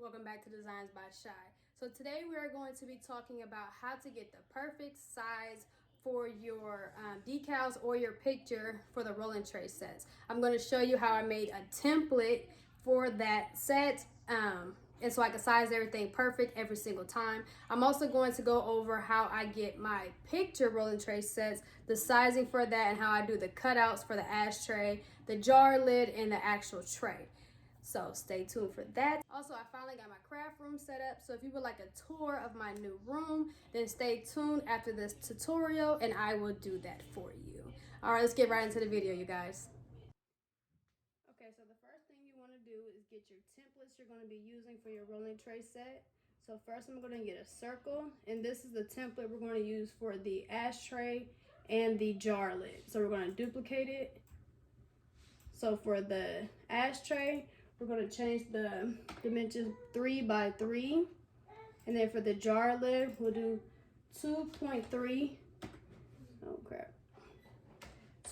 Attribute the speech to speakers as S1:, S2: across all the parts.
S1: Welcome back to Designs by Shy. So today we are going to be talking about how to get the perfect size for your decals or your picture for the rolling tray sets. I'm going to show you how I made a template for that set and so I can size everything perfect every single time. I'm also going to go over how I get my picture rolling tray sets, the sizing for that, and how I do the cutouts for the ashtray, the jar lid, and the actual tray. So stay tuned for that. Also, I finally got my craft room set up. So if you would like a tour of my new room, then stay tuned after this tutorial and I will do that for you. All right, let's get right into the video, you guys. Okay, so the first thing you want to do is get your templates you're going to be using for your rolling tray set. So first I'm going to get a circle, and this is the template we're going to use for the ashtray and the jar lid. So we're going to duplicate it. So for the ashtray, we're going to change the dimensions 3 by 3. And then for the jar lid, we'll do 2.3. Oh crap.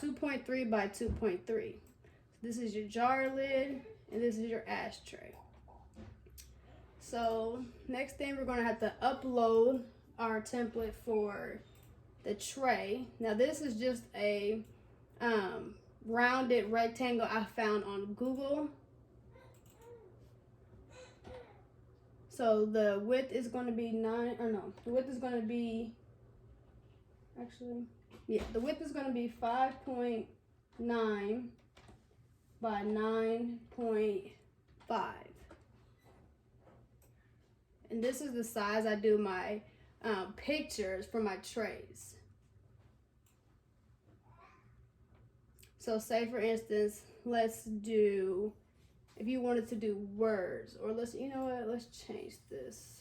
S1: 2.3 by 2.3. So this is your jar lid and this is your ashtray. So next thing, we're going to have to upload our template for the tray. Now this is just a rounded rectangle I found on Google. So the width is going to be the width is going to be, the width is going to be 5.9 by 9.5. And this is the size I do my pictures for my trays. So say for instance, let's do, if you wanted to do words, or let's change this.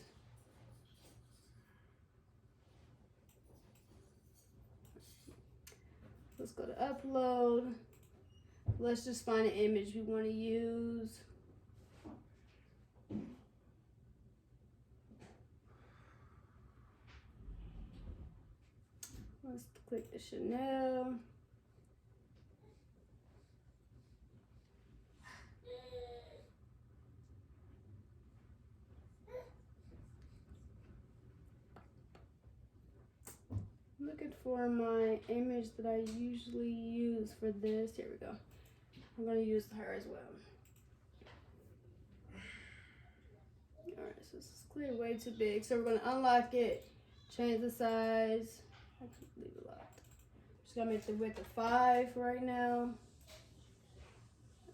S1: Let's go to upload. Let's just find an image we want to use. Let's click the Chanel. I'm looking for my image that I usually use for this. Here we go. I'm going to use her as well. Alright, so this is clearly way too big. So we're going to unlock it, change the size. Actually, leave it locked. Just going to make the width of 5 right now.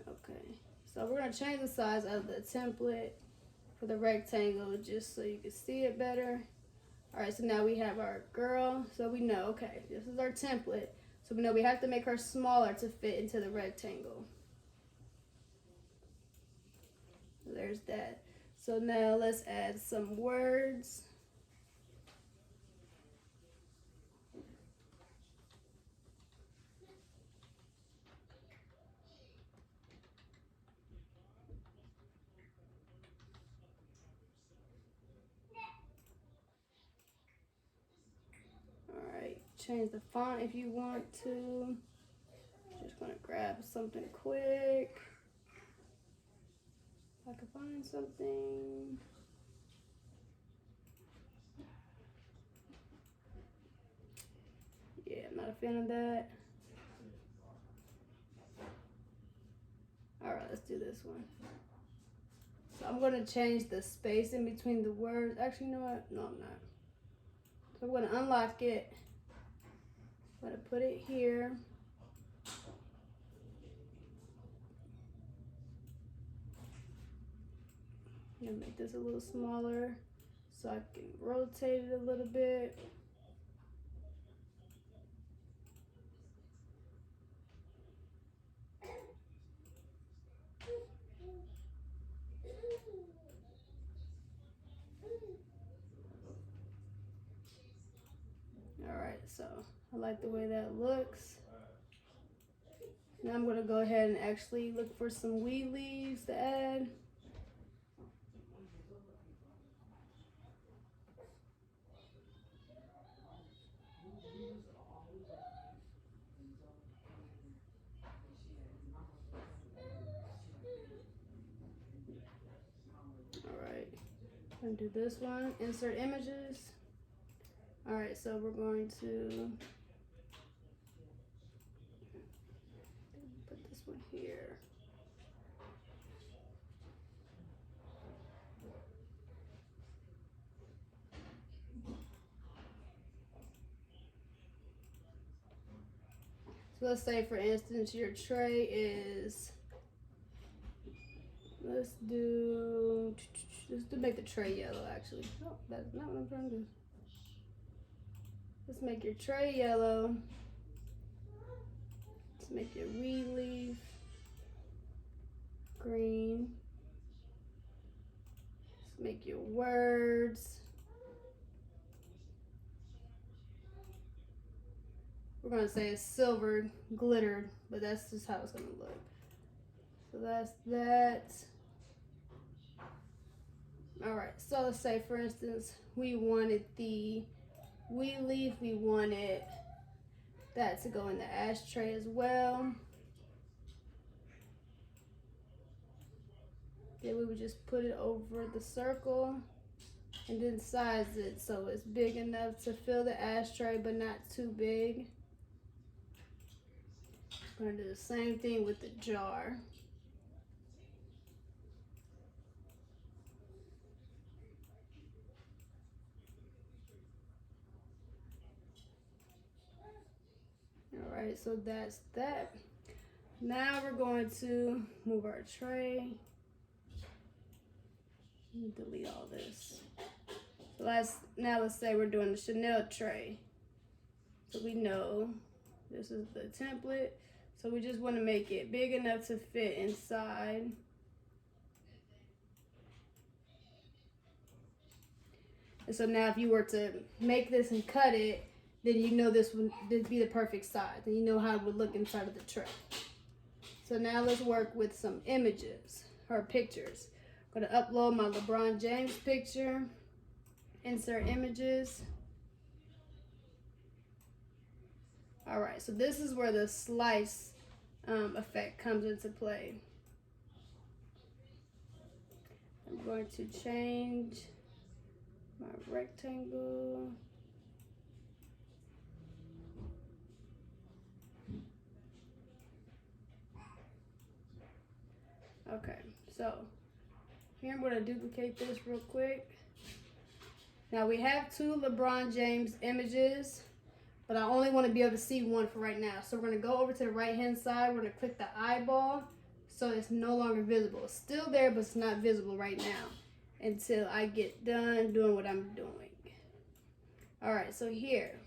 S1: Okay, so we're going to change the size of the template for the rectangle just so you can see it better. All right, so now we have our girl. So we know, okay, this is our template. So we know we have to make her smaller to fit into the rectangle. So there's that. So now let's add some words. Change the font if you want to. Just gonna grab something quick. If I can find something. Yeah, I'm not a fan of that. All right, let's do this one. So I'm gonna change the space in between the words. Actually, you know what? No, I'm not. So I'm gonna unlock it. I'm gonna put it here. I'm gonna make this a little smaller so I can rotate it a little bit. All right, so I like the way that looks. Now I'm gonna go ahead and actually look for some weed leaves to add. All right. I'm gonna do this one, insert images. All right, so we're going to put this one here. So let's say, for instance, your tray is, let's make the tray yellow, actually. Oh, that's not what I'm trying to do. Let's make your tray yellow. Let's make your weed leaf green. Let's make your words. We're gonna say it's silver glittered, but that's just how it's gonna look. So that's that. All right, so let's say, for instance, we wanted the weed leaf, we wanted that to go in the ashtray as well. Then we would just put it over the circle and then size it so it's big enough to fill the ashtray but not too big. I'm gonna do the same thing with the jar. All right, so that's that. Now we're going to move our tray. Delete all this. So let's say we're doing the Chanel tray. So we know this is the template. So we just want to make it big enough to fit inside. And so now if you were to make this and cut it, then you know this would be the perfect size. And you know how it would look inside of the tray. So now let's work with some images or pictures. I'm going to upload my LeBron James picture. Insert images. All right, so this is where the slice effect comes into play. I'm going to change my rectangle. Okay, so here I'm going to duplicate this real quick. Now we have two LeBron James images, but I only want to be able to see one for right now. So we're going to go over to the right hand side. We're going to click the eyeball so it's no longer visible. It's still there, but it's not visible right now until I get done doing what I'm doing. All right, so here.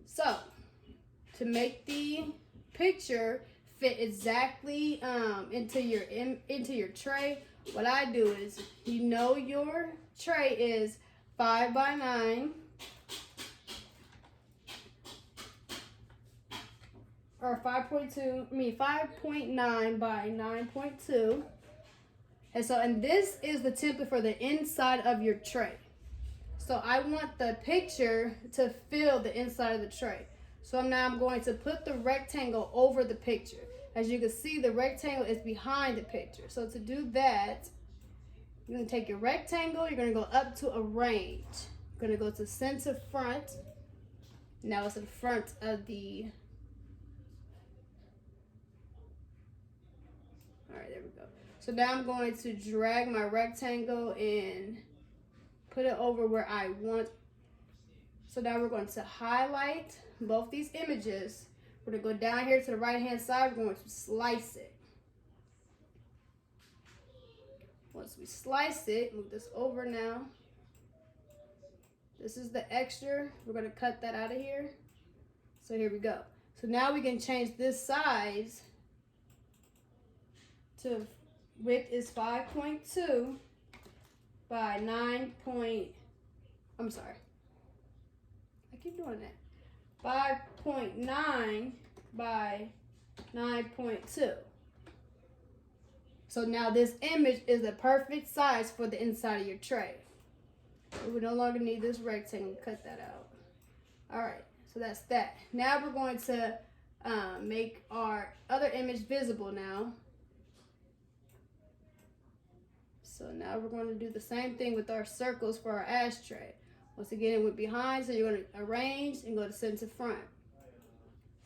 S1: So to make the picture fit exactly into your tray, what I do is, you know, your tray is 5 by 9. Or 5.9 by 9.2. And this is the template for the inside of your tray. So I want the picture to fill the inside of the tray. So now I'm going to put the rectangle over the picture. As you can see, the rectangle is behind the picture. So to do that, you're going to take your rectangle, you're going to go up to arrange. You're going to go to center front. Now it's in front of the... All right, there we go. So now I'm going to drag my rectangle and put it over where I want. So now we're going to highlight both these images. We're going to go down here to the right hand side. We're going to slice it. Once we slice it, move this over now. This is the extra. We're going to cut that out of here. So here we go. So now we can change this size to width is 5.2 by 9 point, I'm sorry, I keep doing that, 5.9 by 9.2. So now this image is the perfect size for the inside of your tray. We would no longer need this rectangle. Cut that out. All right, so that's that. Now we're going to make our other image visible now. So now we're going to do the same thing with our circles for our ashtray. Once again, it went behind, so you're going to arrange and go to center front.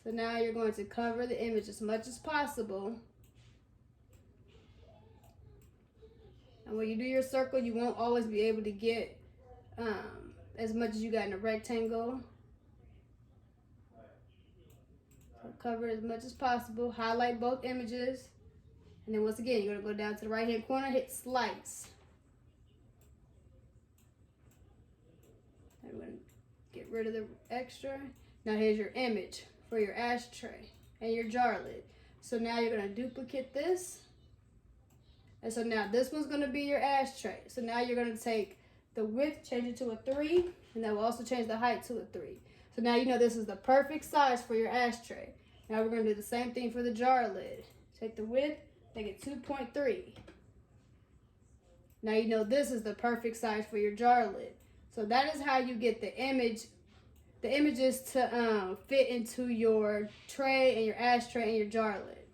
S1: So now you're going to cover the image as much as possible. And when you do your circle, you won't always be able to get as much as you got in a rectangle. So cover as much as possible. Highlight both images. And then once again, you're going to go down to the right hand corner, hit slice. I'm going to get rid of the extra. Now here's your image for your ashtray and your jar lid. So now you're going to duplicate this. And so now this one's going to be your ashtray. So now you're going to take the width, change it to a 3, and that will also change the height to a 3. So now you know this is the perfect size for your ashtray. Now we're going to do the same thing for the jar lid. Take the width, make it 2.3. Now you know this is the perfect size for your jar lid. So that is how you get the images to fit into your tray and your ashtray and your jar lid,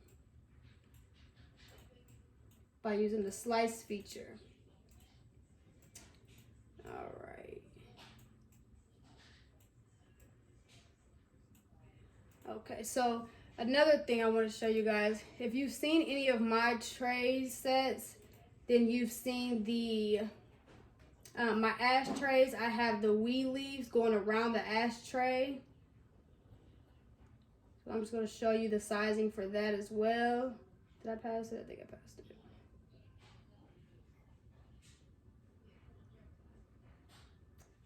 S1: by using the slice feature. All right. Okay, so another thing I want to show you guys, if you've seen any of my tray sets, then you've seen the my ashtrays. I have the wee leaves going around the ashtray. So I'm just going to show you the sizing for that as well. Did I pass it? I think I passed it.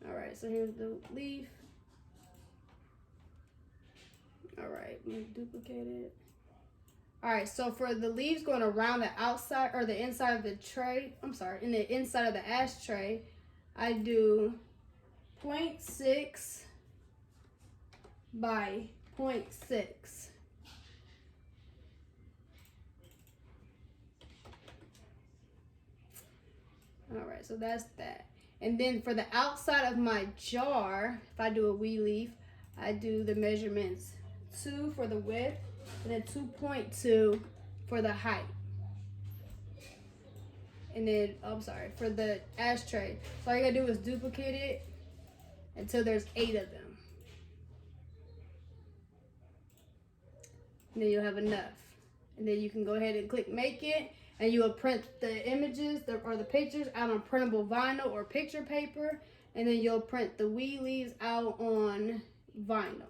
S1: All right, so here's the leaf. All right, let me duplicate it. All right, so for the leaves going around the outside or the inside of the tray, in the inside of the ashtray, I do 0.6 by 0.6. All right, so that's that. And then for the outside of my jar, if I do a wee leaf, I do the measurements 2 for the width and then 2.2 for the height. And then, for the ashtray. So all you gotta do is duplicate it until there's 8 of them. And then you'll have enough. And then you can go ahead and click make it, and you will print the images or the pictures out on printable vinyl or picture paper, and then you'll print the wee leaves out on vinyl.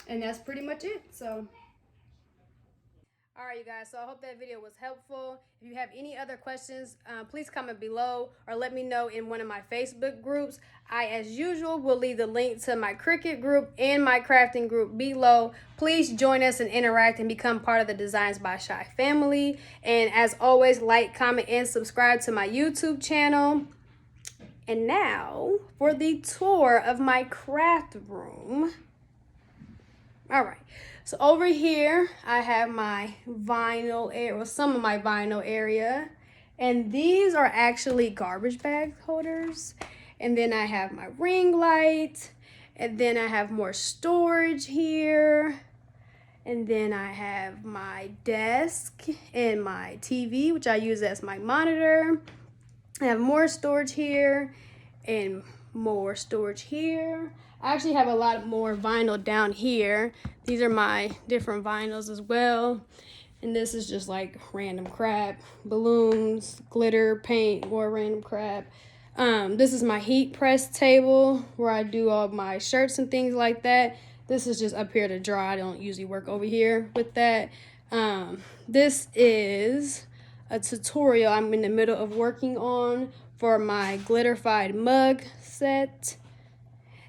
S1: And that's pretty much it. So all right, you guys, so I hope that video was helpful. If you have any other questions, please comment below or let me know in one of my Facebook groups. I, as usual, will leave the link to my Cricut group and my crafting group below. Please join us and interact and become part of the Designs by Shy family. And as always, like, comment, and subscribe to my YouTube channel. And now for the tour of my craft room. All right. So over here, I have my vinyl area, well, some of my vinyl area. And these are actually garbage bag holders. And then I have my ring light. And then I have more storage here. And then I have my desk and my TV, which I use as my monitor. I have more storage here and more storage here. I actually have a lot more vinyl down here. These are my different vinyls as well. And this is just like random crap, balloons, glitter, paint, more random crap. This is my heat press table where I do all my shirts and things like that. This is just up here to dry. I don't usually work over here with that. This is a tutorial I'm in the middle of working on for my glitterified mug set.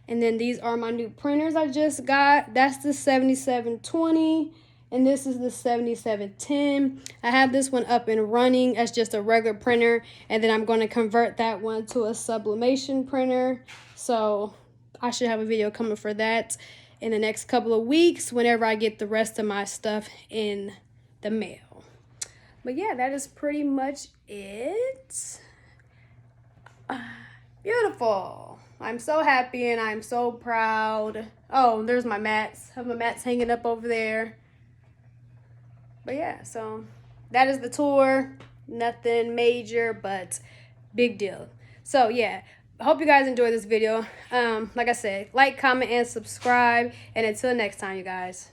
S1: And then these are my new printers I just got. That's the 7720 and this is the 7710. I have this one up and running as just a regular printer, and then I'm going to convert that one to a sublimation printer. So I should have a video coming for that in the next couple of weeks whenever I get the rest of my stuff in the mail. But yeah, that is pretty much it. Beautiful. I'm so happy and I'm so proud. Oh, there's my mats. I have my mats hanging up over there. But yeah, so that is the tour. Nothing major, but big deal. So yeah, hope you guys enjoyed this video. Like I said, like, comment, and subscribe. And until next time, you guys.